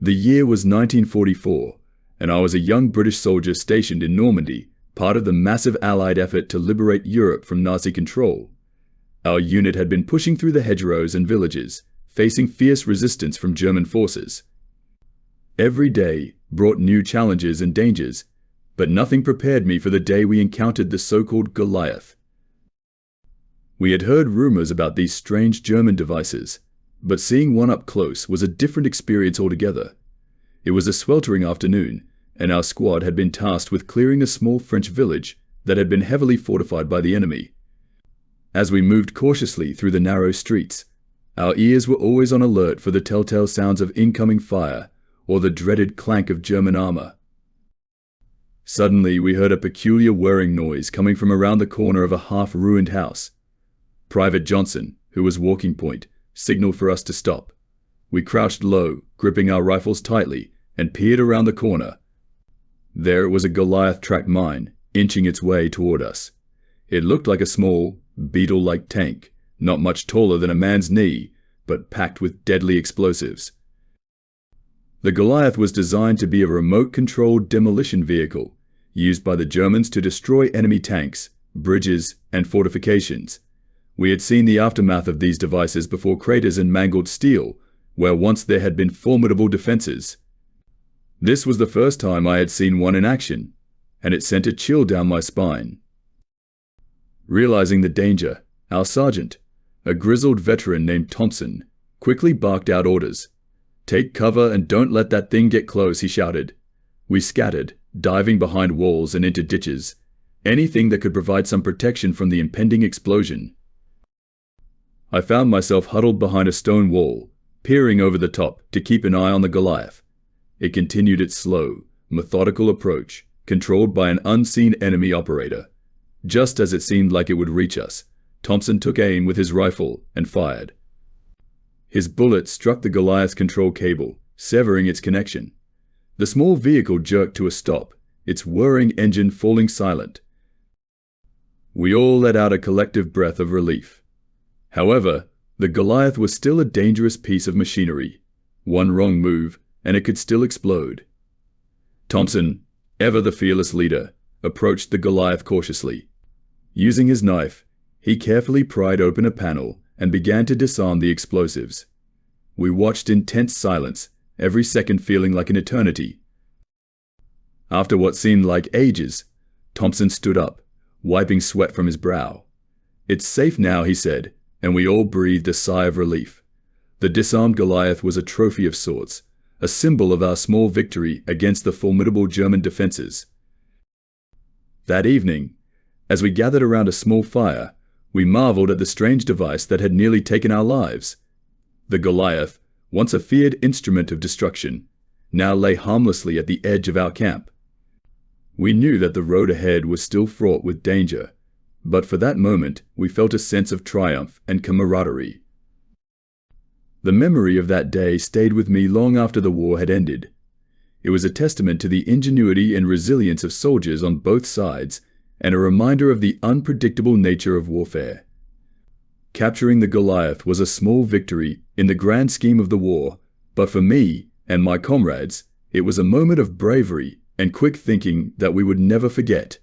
The year was 1944, and I was a young British soldier stationed in Normandy, part of the massive Allied effort to liberate Europe from Nazi control. Our unit had been pushing through the hedgerows and villages, facing fierce resistance from German forces. Every day brought new challenges and dangers, but nothing prepared me for the day we encountered the so-called Goliath. We had heard rumors about these strange German devices, but seeing one up close was a different experience altogether. It was a sweltering afternoon, and our squad had been tasked with clearing a small French village that had been heavily fortified by the enemy. As we moved cautiously through the narrow streets, our ears were always on alert for the telltale sounds of incoming fire or the dreaded clank of German armor. Suddenly, we heard a peculiar whirring noise coming from around the corner of a half-ruined house. Private Johnson, who was walking point, signaled for us to stop. We crouched low, gripping our rifles tightly, and peered around the corner. There was a Goliath-tracked mine, inching its way toward us. It looked like a small, beetle-like tank, not much taller than a man's knee, but packed with deadly explosives. The Goliath was designed to be a remote-controlled demolition vehicle, used by the Germans to destroy enemy tanks, bridges, and fortifications. We had seen the aftermath of these devices before craters and mangled steel, where once there had been formidable defenses. This was the first time I had seen one in action, and it sent a chill down my spine. Realizing the danger, our sergeant, a grizzled veteran named Thompson, quickly barked out orders. "Take cover and don't let that thing get close," he shouted. We scattered, diving behind walls and into ditches, anything that could provide some protection from the impending explosion. I found myself huddled behind a stone wall, peering over the top to keep an eye on the Goliath. It continued its slow, methodical approach, controlled by an unseen enemy operator. Just as it seemed like it would reach us, Thompson took aim with his rifle and fired. His bullet struck the Goliath's control cable, severing its connection. The small vehicle jerked to a stop, its whirring engine falling silent. We all let out a collective breath of relief. However, the Goliath was still a dangerous piece of machinery. One wrong move, and it could still explode. Thompson, ever the fearless leader, approached the Goliath cautiously. Using his knife, he carefully pried open a panel and began to disarm the explosives. We watched in tense silence, every second feeling like an eternity. After what seemed like ages, Thompson stood up, wiping sweat from his brow. "It's safe now," he said, and we all breathed a sigh of relief. The disarmed Goliath was a trophy of sorts, a symbol of our small victory against the formidable German defenses. That evening, as we gathered around a small fire, we marveled at the strange device that had nearly taken our lives. The Goliath, once a feared instrument of destruction, now lay harmlessly at the edge of our camp. We knew that the road ahead was still fraught with danger, but for that moment we felt a sense of triumph and camaraderie. The memory of that day stayed with me long after the war had ended. It was a testament to the ingenuity and resilience of soldiers on both sides, and a reminder of the unpredictable nature of warfare. Capturing the Goliath was a small victory in the grand scheme of the war, but for me and my comrades, it was a moment of bravery and quick thinking that we would never forget.